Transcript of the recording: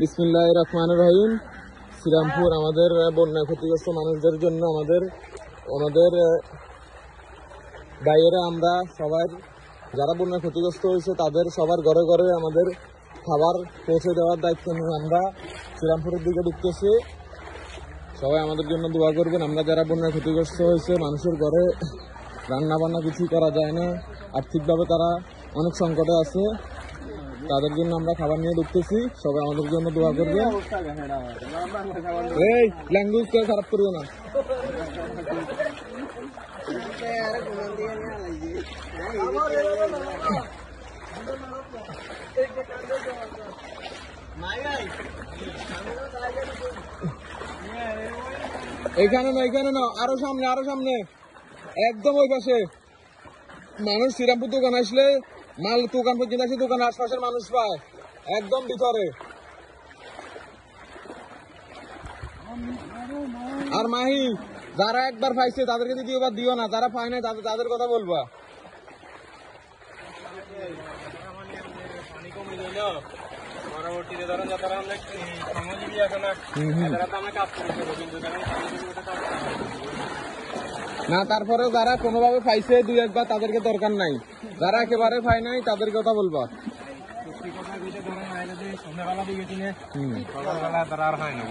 বিসমিল্লাহির রহমানির রহিম। শ্রীরামপুর আমাদের বন্যা ক্ষতিগ্রস্ত মানুষদের জন্য আমাদের বাইরে আমরা সবার যারা বন্যা ক্ষতিগ্রস্ত হয়েছে তাদের সবার ঘরে ঘরে আমাদের খাবার পৌঁছে দেওয়ার দায়িত্ব নিয়ে আমরা শ্রীরামপুরের দিকে ঢুকতেছি। সবাই আমাদের জন্য দোয়া করবেন। আমরা যারা বন্যা ক্ষতিগ্রস্ত হয়েছে, মানুষের ঘরে রান্না বান্না কিছু করা যায় না, আর্থিকভাবে তারা অনেক সংকটে আছে, তাদের জন্য আমরা খাবার নিয়ে ঢুকতেছি। সবাই আমাদের জন্য দোয়া করবে। এই ল্যাঙ্গুয়েজ কেউ খারাপ করবে না। এখানে না, আরো সামনে একদম ওই পাশে। মানুষ শ্রীরামপুর দোকান আসলে মাল দোকান পর্যন্ত আসে, দোকান আশপাশের মানুষ পায় একদম ভিতরে। আর মাহি, যারা একবার পাইছে তাদেরকে দ্বিতীয়বার দিও না, যারা পায় নাই তাদের কথা বলবা। না, তারপরেও যারা কোনোভাবে পাইছে দুই একবার তাদেরকে দরকার নাই, যারা একেবারে পায় নাই তাদের কথা বলবা। সন্ধ্যাবেলা দিকে সকালবেলা তারা আর হয় না।